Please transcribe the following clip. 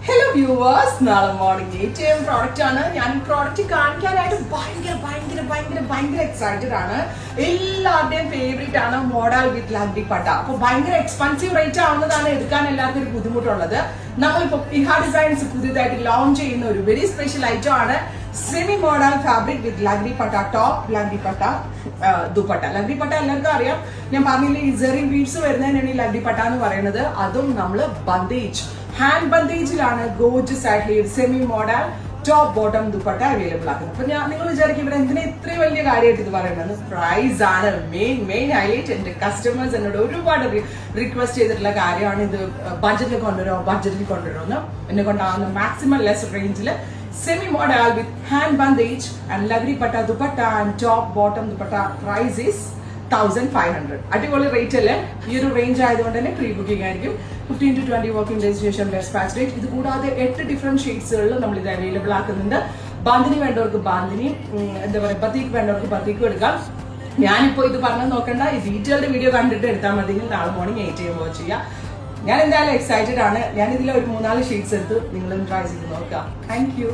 Hello viewers, നാളെ morning 8 AM product ആണ്. ഞാൻ ഈ പ്രോഡക്റ്റ് കാണിക്കാനായിട്ട് ഭയങ്കര എക്സൈറ്റഡ് ആണ്. എല്ലാവരുടെയും ഫേവറേറ്റ് ആണ് മോഡൽ വിത്ത് ലഗ്ഡി പട്ട. അപ്പൊ ഭയങ്കര എക്സ്പെൻസീവ് റേറ്റ് ആവുന്നതാണ് എടുക്കാൻ എല്ലാവർക്കും ഒരു ബുദ്ധിമുട്ടുള്ളത്. നമ്മളിപ്പോ ഇഹാ ഡിസൈൻസ് പുതിയതായിട്ട് ലോഞ്ച് ചെയ്യുന്ന ഒരു വെരി സ്പെഷ്യൽ ഐറ്റം ആണ് സെമി മോഡൽ ഫാബ്രിക് വിത്ത് ലഗ്ഡി പട്ട ടോപ്പ്, ലഗ്ഡി പട്ട ദുപ്പട്ട. ലഗ്ഡി പട്ട എല്ലാവർക്കും അറിയാം. ഞാൻ പറഞ്ഞില്ലേ, ഈ സെറി വീവ്സ് വരുന്നതിനാണ് ഈ ലഗ്ഡി പട്ട എന്ന് പറയുന്നത്. അതും നമ്മള് ബന്ദേജ് ഹാൻഡ് ബന്ദേജിലാണ് ഗോർജിയസ് ആയിട്ടുള്ള semi model top bottom dupatta available ആക്കുന്നത്. അപ്പൊ നിങ്ങൾ വിചാരിക്കും ഇവിടെ എന്തിനാ ഇത്രയും വലിയ കാര്യമായിട്ട് ഇത് പറയുന്നത്? പ്രൈസ് ആണ് മെയിൻ ഹൈലൈറ്റ്. എന്റെ കസ്റ്റമേഴ്സ് എന്നോട് ഒരുപാട് റിക്വസ്റ്റ് ചെയ്തിട്ടുള്ള കാര്യമാണ് ഇത് ബഡ്ജറ്റിൽ കൊണ്ടുവരുമെന്ന്. എന്നെ കൊണ്ടാവുന്ന മാക്സിമം ലെസ് റേഞ്ചിൽ semi model with hand bandhej and ലഗ്ഡി പട്ട dupatta and top bottom dupatta. Price is 1500. അടിപൊളി റേറ്റ് അല്ലേ? ഈ ഒരു റേഞ്ച് ആയതുകൊണ്ട് തന്നെ പ്രീ ബുക്കിംഗ് ആയിരിക്കും. 15 to 20 വർക്കിംഗ് ഡേയ്സ് ശേഷം ഡെസ്പാച്ച് ഡേറ്റ്. ഇത് കൂടാതെ 8 ഡിഫറെന്റ് ഷെയ്ഡ്സുകളിൽ നമ്മൾ ഇത് അവൈലബിൾ ആക്കുന്നുണ്ട്. ബാന്തിനി വേണ്ടവർക്ക് ബാന്തിനി, എന്താ പറയുക, ബത്തീക്ക് വേണ്ടവർക്ക് ബത്തീക്കും എടുക്കാം. ഞാനിപ്പോൾ ഇത് പറഞ്ഞു നോക്കണ്ട, ഈ ഡീറ്റെയിൽഡ് വീഡിയോ കണ്ടിട്ട് എടുത്താൽ മതി. നാളെ മോർണിംഗ് 8 AM വാച്ച് ചെയ്യാം. ഞാൻ എന്തായാലും എക്സൈറ്റഡ് ആണ്. ഞാൻ ഇതിൽ ഒരു 3-4 ഷെയ്ഡ്സ് എടുത്ത് നിങ്ങളും ട്രൈ ചെയ്ത് നോക്കാം. Thank you.